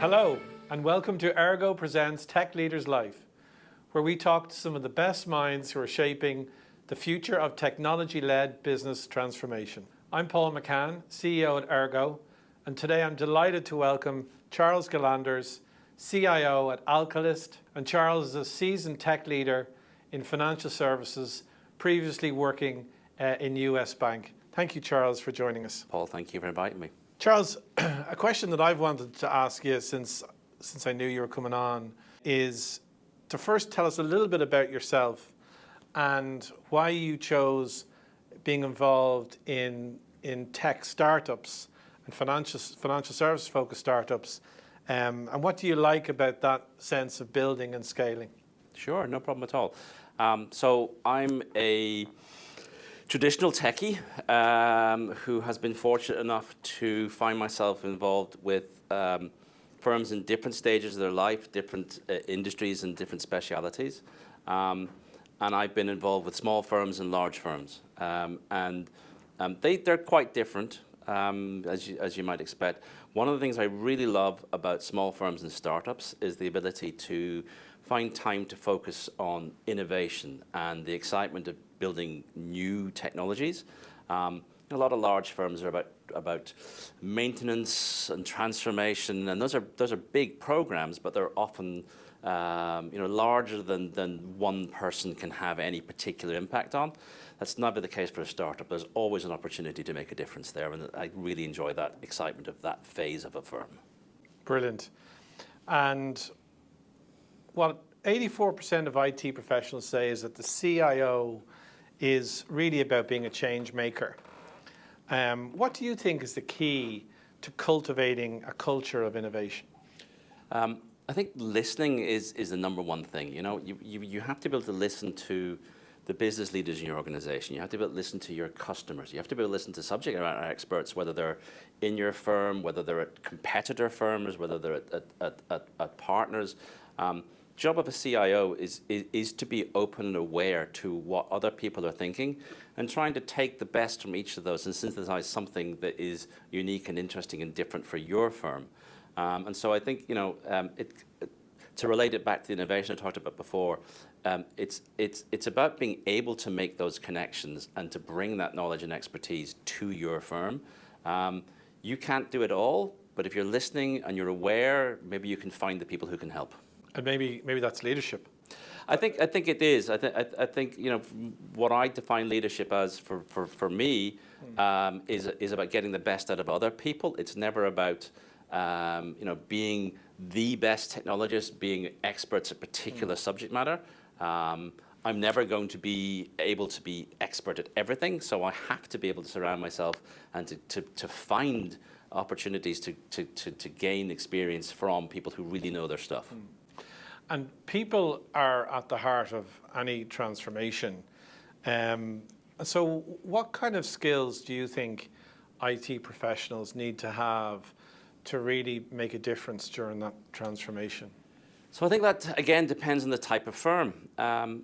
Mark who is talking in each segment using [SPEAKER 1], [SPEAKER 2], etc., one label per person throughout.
[SPEAKER 1] Hello, and welcome to Ergo Presents Tech Leaders Life, where we talk to some of the best minds who are shaping the future of technology-led business transformation. I'm Paul McCann, CEO at Ergo, and today I'm delighted to welcome Charles Gillanders, CIO at Alchelyst, and Charles is a seasoned tech leader in financial services, previously working in US Bank. Thank you, Charles, for joining us.
[SPEAKER 2] Paul, thank you for inviting me.
[SPEAKER 1] Charles, a question that I've wanted to ask you since I knew you were coming on is to first tell us a little bit about yourself and why you chose being involved in tech startups and financial services focused startups, and what do you like about that sense of building and scaling?
[SPEAKER 2] Sure, no problem at all. So I'm a traditional techie who has been fortunate enough to find myself involved with firms in different stages of their life, different industries and different specialities. And I've been involved with small firms and large firms. They're quite different, as you might expect. One of the things I really love about small firms and startups is the ability to find time to focus on innovation and the excitement of building new technologies. A lot of large firms are about maintenance and transformation, and those are big programs, but they're often larger than one person can have any particular impact on. That's never the case for a startup. There's always an opportunity to make a difference there, and I really enjoy that excitement of that phase of a firm.
[SPEAKER 1] Brilliant. And what 84% of IT professionals say is that the CIO is really about being a change maker. What do you think is the key to cultivating a culture of innovation?
[SPEAKER 2] I think listening is the number one thing. You have to be able to listen to the business leaders in your organization. You have to be able to listen to your customers. You have to be able to listen to subject matter experts, whether they're in your firm, whether they're at competitor firms, whether they're at partners. Job of a CIO is to be open and aware to what other people are thinking and trying to take the best from each of those and synthesize something that is unique and interesting and different for your firm. And so I think, to relate it back to the innovation I talked about before, it's about being able to make those connections and to bring that knowledge and expertise to your firm. You can't do it all, but if you're listening and you're aware, maybe you can find the people who can help.
[SPEAKER 1] And maybe that's leadership.
[SPEAKER 2] I think it is. I think what I define leadership as for me is about getting the best out of other people. It's never about being the best technologist, being experts at particular subject matter. I'm never going to be able to be expert at everything, so I have to be able to surround myself and to find opportunities to gain experience from people who really know their stuff.
[SPEAKER 1] And people are at the heart of any transformation. So what kind of skills do you think IT professionals need to have to really make a difference during that transformation?
[SPEAKER 2] So I think that, again, depends on the type of firm.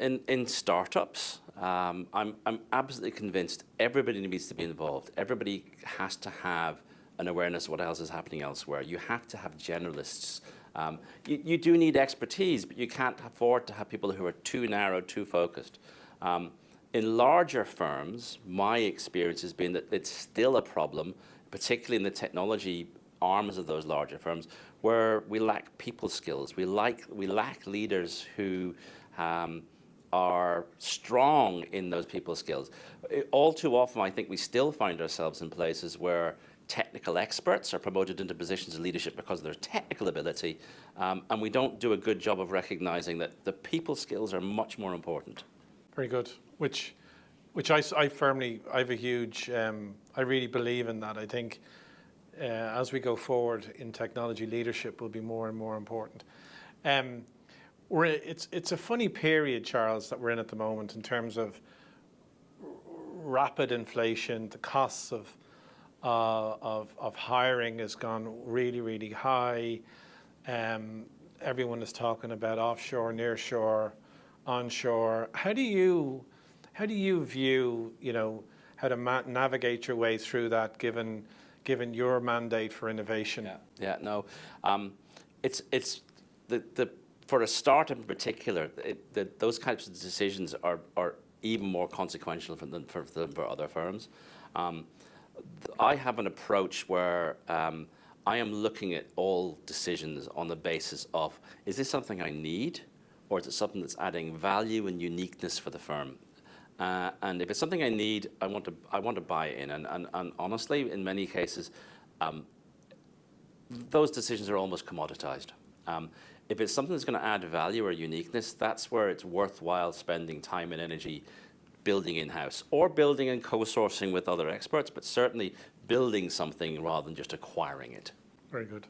[SPEAKER 2] In startups, I'm absolutely convinced everybody needs to be involved. Everybody has to have an awareness of what else is happening elsewhere. You have to have generalists. You do need expertise, but you can't afford to have people who are too narrow, too focused. In larger firms, my experience has been that it's still a problem, particularly in the technology arms of those larger firms, where we lack people skills. We lack leaders who are strong in those people skills. All too often, I think we still find ourselves in places where technical experts are promoted into positions of leadership because of their technical ability, and we don't do a good job of recognizing that the people skills are much more important.
[SPEAKER 1] Very good. Which I have a huge, I really believe in that. I think as we go forward in technology, leadership will be more and more important. It's a funny period, Charles, that we're in at the moment in terms of rapid inflation. The costs of hiring has gone really, really high. Everyone is talking about offshore, nearshore, onshore. How do you view, how to navigate your way through that, given your mandate for innovation?
[SPEAKER 2] it's the for a startup in particular, those types of decisions are even more consequential than for other firms. I have an approach where I am looking at all decisions on the basis of, is this something I need, or is it something that's adding value and uniqueness for the firm? And if it's something I need, I want to buy in. And honestly, in many cases, those decisions are almost commoditized. If it's something that's going to add value or uniqueness, that's where it's worthwhile spending time and energy building in-house, or building and co-sourcing with other experts, but certainly building something rather than just acquiring it.
[SPEAKER 1] Very good.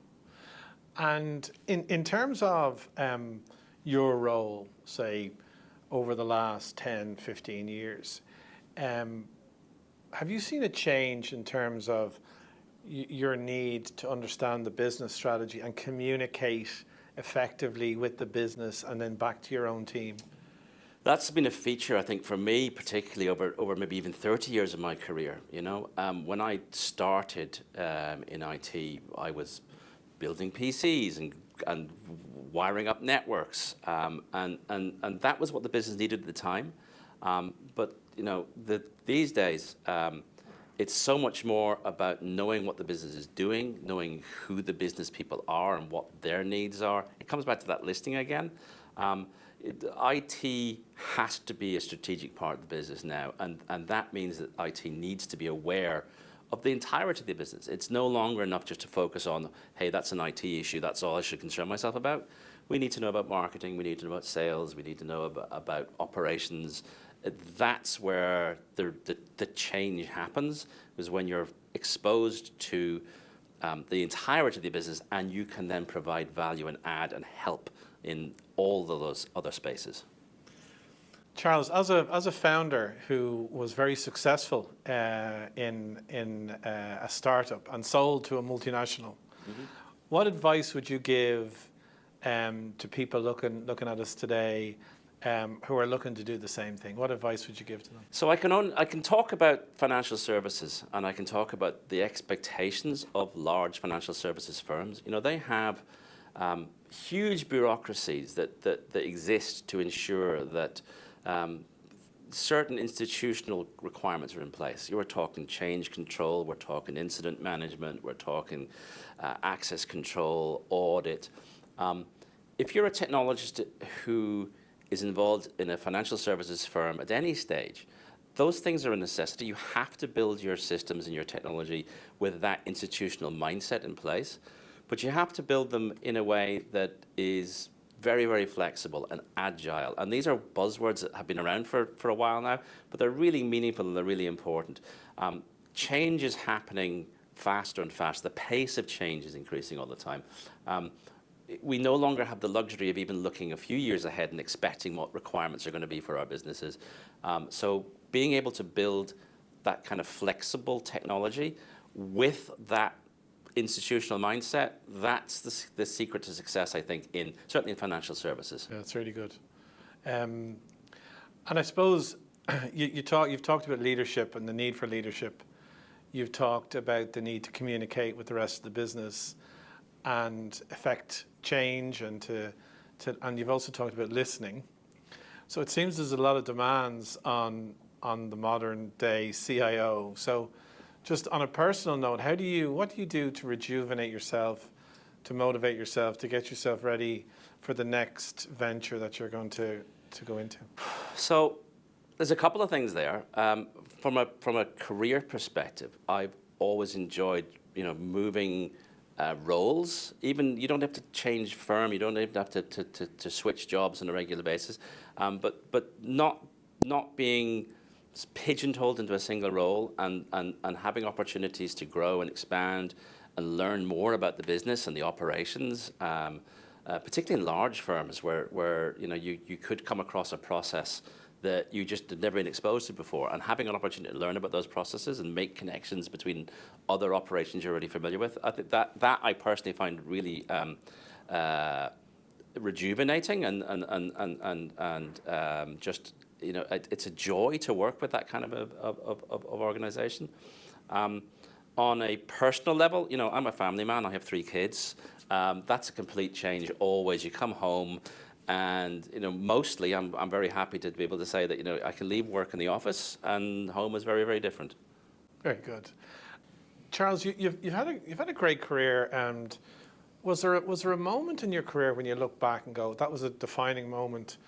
[SPEAKER 1] And in terms of your role, say, over the last 10, 15 years, have you seen a change in terms of your need to understand the business strategy and communicate effectively with the business and then back to your own team?
[SPEAKER 2] That's been a feature, I think, for me, particularly over maybe even 30 years of my career. You know, when I started in IT, I was building PCs and wiring up networks, and that was what the business needed at the time. But you know, these days, it's so much more about knowing what the business is doing, knowing who the business people are and what their needs are. It comes back to that listing again. IT has to be a strategic part of the business now, and that means that IT needs to be aware of the entirety of the business. It's no longer enough just to focus on, hey, that's an IT issue, that's all I should concern myself about. We need to know about marketing, we need to know about sales, we need to know about operations. That's where the change happens, is when you're exposed to the entirety of the business, and you can then provide value and add and help in all of those other spaces.
[SPEAKER 1] Charles, as a founder who was very successful in a startup and sold to a multinational, what advice would you give to people looking at us today who are looking to do the same thing? What advice would you give to them?
[SPEAKER 2] So I can talk about financial services, and I can talk about the expectations of large financial services firms. You know, they have huge bureaucracies that exist to ensure that certain institutional requirements are in place. You were talking change control, we're talking incident management, we're talking access control, audit. If you're a technologist who is involved in a financial services firm at any stage, those things are a necessity. You have to build your systems and your technology with that institutional mindset in place, but you have to build them in a way that is very, very flexible and agile. And these are buzzwords that have been around for a while now, but they're really meaningful and they're really important. Change is happening faster and faster. The pace of change is increasing all the time. We no longer have the luxury of even looking a few years ahead and expecting what requirements are going to be for our businesses. So being able to build that kind of flexible technology with that institutional mindset, that's the secret to success, I think, certainly in financial services.
[SPEAKER 1] Yeah, that's really good. And I suppose you've talked about leadership and the need for leadership. You've talked about the need to communicate with the rest of the business and affect change, and you've also talked about listening. So it seems there's a lot of demands on the modern day CIO. So just on a personal note, what do you do to rejuvenate yourself, to motivate yourself, to get yourself ready for the next venture that you're going to go into?
[SPEAKER 2] So there's a couple of things there. From a career perspective, I've always enjoyed, moving roles. Even you don't have to change firm, you don't even have to switch jobs on a regular basis, but not being pigeonholed into a single role, and having opportunities to grow and expand and learn more about the business and the operations, particularly in large firms where you could come across a process that you just had never been exposed to before, and having an opportunity to learn about those processes and make connections between other operations you're already familiar with. I think that I personally find really rejuvenating and just it's a joy to work with that kind of organization. On a personal level, I'm a family man. I have 3 kids. That's a complete change. Always, you come home, and mostly, I'm very happy to be able to say that I can leave work in the office, and home is very, very different.
[SPEAKER 1] Very good. Charles, you've had a great career, and was there a moment in your career when you look back and go, that was a defining moment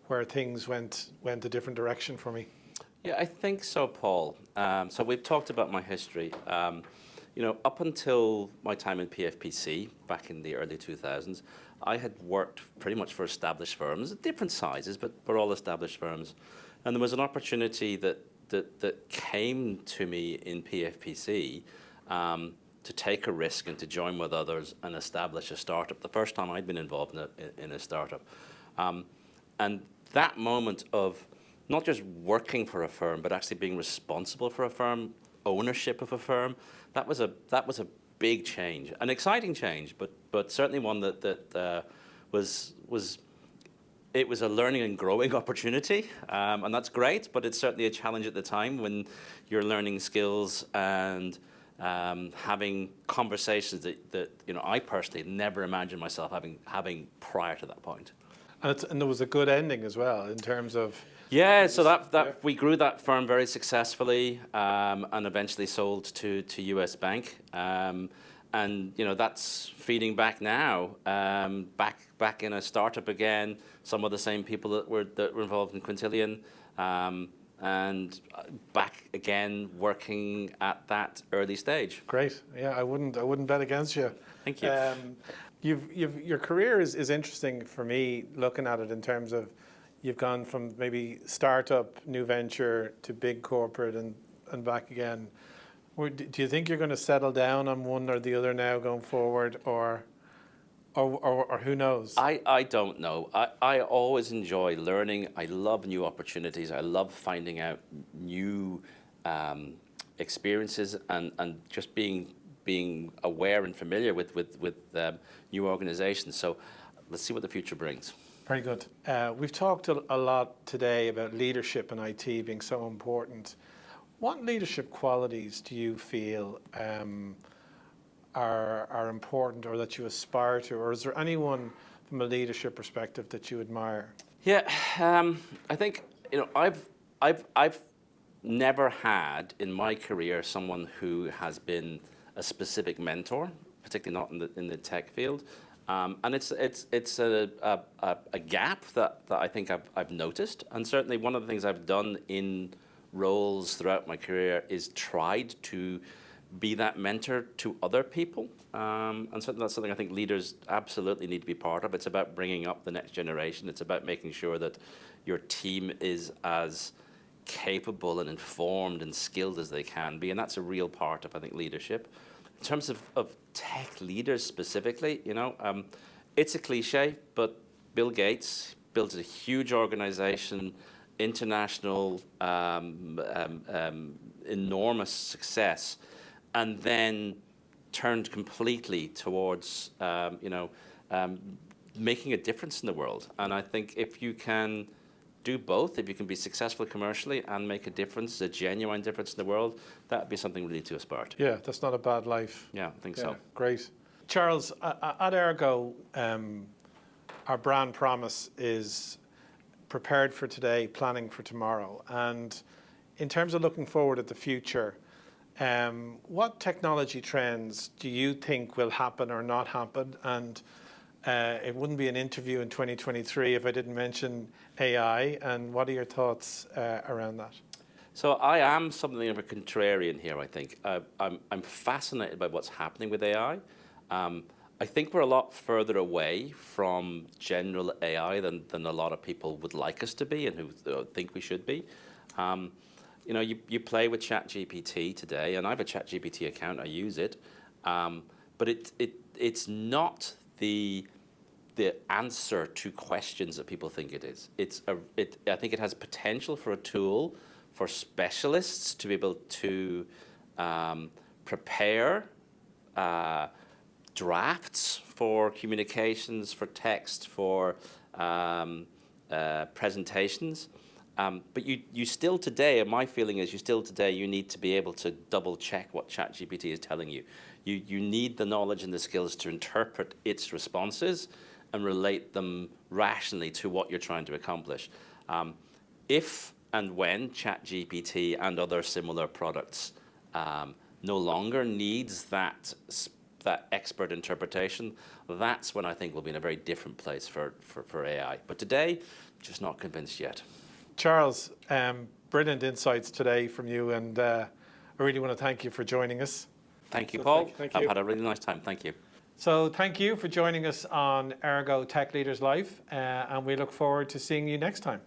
[SPEAKER 1] where things went a different direction for me?
[SPEAKER 2] Yeah, I think so, Paul. So we've talked about my history. Up until my time in PFPC back in the early 2000s, I had worked pretty much for established firms, different sizes, but all established firms. And there was an opportunity that came to me in PFPC to take a risk and to join with others and establish a startup. The first time I'd been involved in a startup. And that moment of not just working for a firm, but actually being responsible for a firm, ownership of a firm, that was a big change, an exciting change, but certainly one that was a learning and growing opportunity, and that's great. But it's certainly a challenge at the time when you're learning skills and having conversations that I personally never imagined myself having prior to that point.
[SPEAKER 1] And there was a good ending as well in terms of.
[SPEAKER 2] Yeah, so that we grew that firm very successfully, and eventually sold to US Bank, and that's feeding back now, back in a startup again. Some of the same people that were involved in Quintillion, and back again working at that early stage.
[SPEAKER 1] Great. Yeah, I wouldn't bet against you.
[SPEAKER 2] Thank you.
[SPEAKER 1] Your career is interesting for me, looking at it in terms of you've gone from maybe startup, new venture to big corporate and back again. Do you think you're going to settle down on one or the other now going forward, or who knows?
[SPEAKER 2] I don't know. I always enjoy learning. I love new opportunities. I love finding out new experiences and just being aware and familiar with new organizations. So let's see what the future brings.
[SPEAKER 1] Very good. We've talked a lot today about leadership and IT being so important. What leadership qualities do you feel are important, or that you aspire to, or is there anyone from a leadership perspective that you admire?
[SPEAKER 2] Yeah, I think I've never had in my career someone who has been a specific mentor, particularly not in the tech field. And it's a gap that I think I've noticed, and certainly one of the things I've done in roles throughout my career is tried to be that mentor to other people, and certainly that's something I think leaders absolutely need to be part of. It's about bringing up the next generation. It's about making sure that your team is as capable and informed and skilled as they can be, and that's a real part of, I think, leadership. In terms of tech leaders specifically, it's a cliche, but Bill Gates built a huge organization, international, enormous success, and then turned completely towards, making a difference in the world. And I think if you can do both, if you can be successful commercially and make a difference, a genuine difference in the world, that would be something really to aspire to.
[SPEAKER 1] Yeah, that's not a bad life.
[SPEAKER 2] Yeah, I think so.
[SPEAKER 1] Great. Charles, at Ergo, our brand promise is prepared for today, planning for tomorrow. And in terms of looking forward at the future, what technology trends do you think will happen or not happen? And it wouldn't be an interview in 2023 if I didn't mention AI. And what are your thoughts around that?
[SPEAKER 2] So I am something of a contrarian here, I think. I'm fascinated by what's happening with AI. I think we're a lot further away from general AI than a lot of people would like us to be and who think we should be. You play with ChatGPT today, and I have a ChatGPT account, I use it, but it's not the answer to questions that people think it is. I think it has potential for a tool for specialists to be able to prepare drafts for communications, for text, for presentations. But you still today, and my feeling is you still today, you need to be able to double check what ChatGPT is telling you. You need the knowledge and the skills to interpret its responses and relate them rationally to what you're trying to accomplish. If and when ChatGPT and other similar products no longer needs that expert interpretation, that's when I think we'll be in a very different place for AI. But today, just not convinced yet.
[SPEAKER 1] Charles, brilliant insights today from you, and I really want to thank you for joining us.
[SPEAKER 2] Thank you, Paul.
[SPEAKER 1] Thank you.
[SPEAKER 2] I've had a really nice time. Thank you.
[SPEAKER 1] So thank you for joining us on Ergo Tech Leaders Life, and we look forward to seeing you next time.